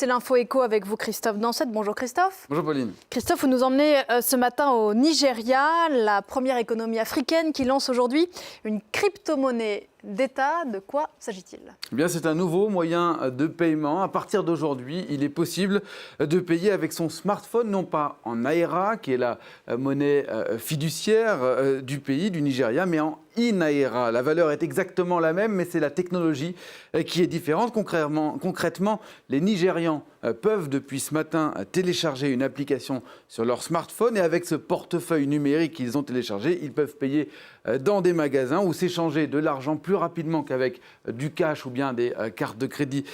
C'est l'info éco avec vous, Christophe Dansette. Bonjour Christophe. Bonjour Pauline. Christophe, vous nous emmenez ce matin au Nigeria, la première économie africaine qui lance aujourd'hui une crypto-monnaie d'État. De quoi s'agit-il ? Eh bien, c'est un nouveau moyen de paiement. À partir d'aujourd'hui, il est possible de payer avec son smartphone, non pas en Naira, qui est la monnaie fiduciaire du pays, du Nigeria, mais en e-Naira. La valeur est exactement la même, mais c'est la technologie qui est différente. Concrètement, les Nigérians peuvent depuis ce matin télécharger une application sur leur smartphone et avec ce portefeuille numérique qu'ils ont téléchargé, ils peuvent payer dans des magasins ou s'échanger de l'argent plus rapidement qu'avec du cash ou bien des cartes de crédit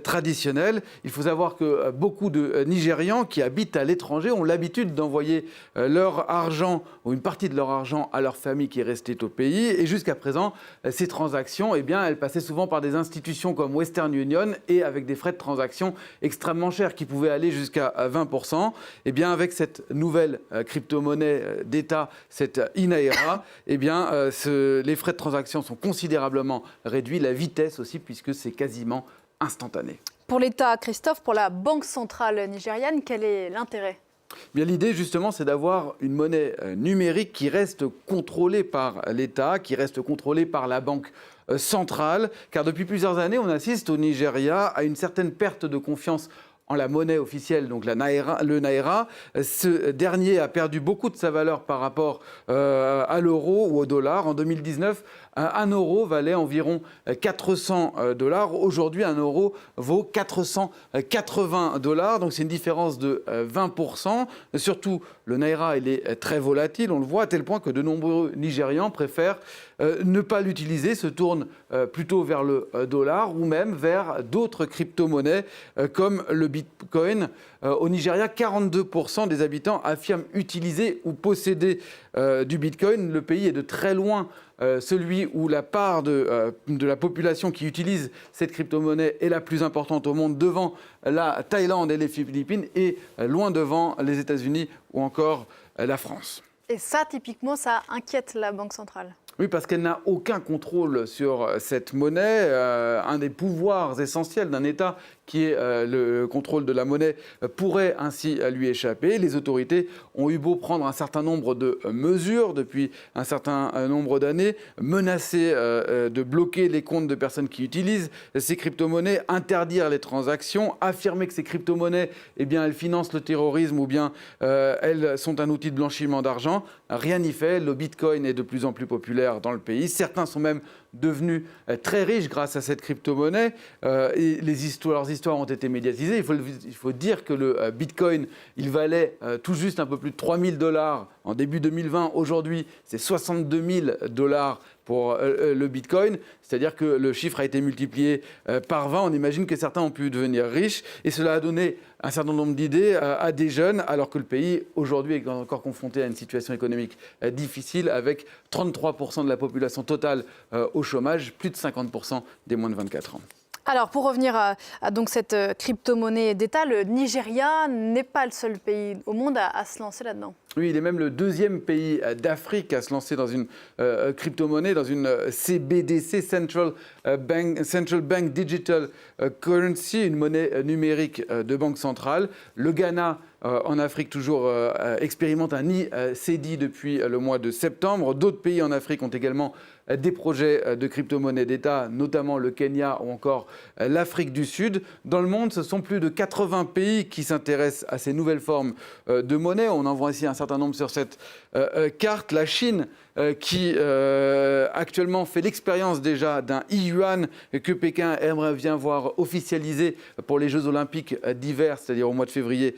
traditionnelles. Il faut savoir que beaucoup de Nigérians qui habitent à l'étranger ont l'habitude d'envoyer leur argent ou une partie de leur argent à leur famille qui est restée au pays. Et jusqu'à présent, ces transactions, eh bien, elles passaient souvent par des institutions comme Western Union et avec des frais de transaction extrêmement chers qui pouvaient aller jusqu'à 20%. Eh bien, avec cette nouvelle crypto-monnaie d'État, cette e-Naira, eh bien, les frais de transaction sont considérablement réduits, la vitesse aussi, puisque c'est quasiment instantané. Pour l'État, Christophe, pour la Banque centrale nigériane, quel est l'intérêt ? Bien, l'idée, justement, c'est d'avoir une monnaie numérique qui reste contrôlée par l'État, qui reste contrôlée par la Banque centrale, car depuis plusieurs années, on assiste au Nigeria à une certaine perte de confiance en la monnaie officielle, donc le Naira. Ce dernier a perdu beaucoup de sa valeur par rapport à l'euro ou au dollar. En 2019, 1 euro valait environ 400 $. Aujourd'hui, 1 euro vaut 480 $. Donc c'est une différence de 20%. Surtout, le Naira, il est très volatile, on le voit, à tel point que de nombreux Nigérians préfèrent ne pas l'utiliser, se tournent plutôt vers le dollar ou même vers d'autres crypto-monnaies comme le Bitcoin. Au Nigeria, 42% des habitants affirment utiliser ou posséder du Bitcoin. Le pays est de très loin celui où la part de la population qui utilise cette crypto-monnaie est la plus importante au monde, devant la Thaïlande et les Philippines, et loin devant les États-Unis ou encore la France. Et ça, typiquement, ça inquiète la Banque centrale. Oui, parce qu'elle n'a aucun contrôle sur cette monnaie. Un des pouvoirs essentiels d'un État, qui est le contrôle de la monnaie, pourrait ainsi lui échapper. Les autorités ont eu beau prendre un certain nombre de mesures depuis un certain nombre d'années, menacer de bloquer les comptes de personnes qui utilisent ces crypto-monnaies, interdire les transactions, affirmer que ces crypto-monnaies, eh bien, elles financent le terrorisme ou bien elles sont un outil de blanchiment d'argent. Rien n'y fait. Le Bitcoin est de plus en plus populaire dans le pays. Certains sont même devenus très riches grâce à cette crypto-monnaie. Et leurs histoires ont été médiatisées. Il faut dire que le Bitcoin, il valait tout juste un peu plus de 3 000 $ en début 2020. Aujourd'hui, c'est 62 000 $ pour le Bitcoin. C'est-à-dire que le chiffre a été multiplié par 20. On imagine que certains ont pu devenir riches. Et cela a donné un certain nombre d'idées à des jeunes, alors que le pays, aujourd'hui, est encore confronté à une situation économique difficile, avec 33% de la population totale au chômage, plus de 50% des moins de 24 ans. Alors, pour revenir à donc cette crypto-monnaie d'État, le Nigeria n'est pas le seul pays au monde à se lancer là-dedans. Oui, il est même le deuxième pays d'Afrique à se lancer dans une crypto-monnaie, dans une CBDC, Central Bank Digital Currency, une monnaie numérique de banque centrale. Le Ghana, en Afrique, toujours expérimente un e-cedi depuis le mois de septembre. D'autres pays en Afrique ont également des projets de crypto-monnaie d'État, notamment le Kenya ou encore l'Afrique du Sud. Dans le monde, ce sont plus de 80 pays qui s'intéressent à ces nouvelles formes de monnaie. On en voit ici un certain nombre sur cette carte. La Chine, qui actuellement fait l'expérience déjà d'un e-yuan que Pékin aimerait bien voir officialisé pour les Jeux Olympiques d'hiver, c'est-à-dire au mois de février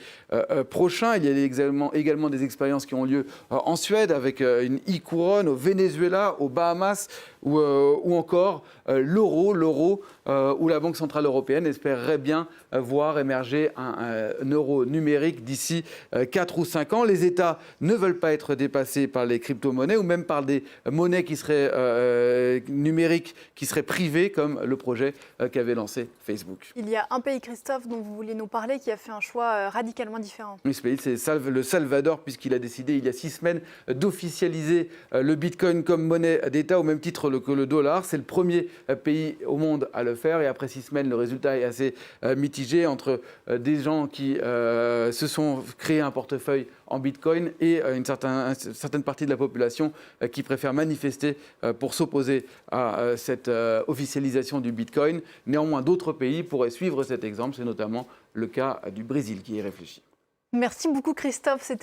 prochain. Il y a également des expériences qui ont lieu en Suède avec une e-couronne, au Venezuela, aux Bahamas ou encore l'euro où la Banque centrale européenne espérerait bien voir émerger un euro numérique d'ici 4 ou 5 ans. Les États ne veulent pas être dépassés par les crypto-monnaies ou même par des monnaies qui seraient numériques, qui seraient privées, comme le projet qu'avait lancé Facebook. Il y a un pays, Christophe, dont vous vouliez nous parler, qui a fait un choix radicalement différent. Oui, ce pays, c'est le Salvador, puisqu'il a décidé il y a 6 semaines d'officialiser le Bitcoin comme monnaie d'État au même titre que le dollar. C'est le premier pays au monde à le faire. Et après 6 semaines, le résultat est assez mitigé entre des gens qui se sont créés un portefeuille en Bitcoin et une certaine partie de la population qui préfère manifester pour s'opposer à cette officialisation du Bitcoin. Néanmoins, d'autres pays pourraient suivre cet exemple. C'est notamment le cas du Brésil qui y réfléchit. Merci beaucoup, Christophe. C'était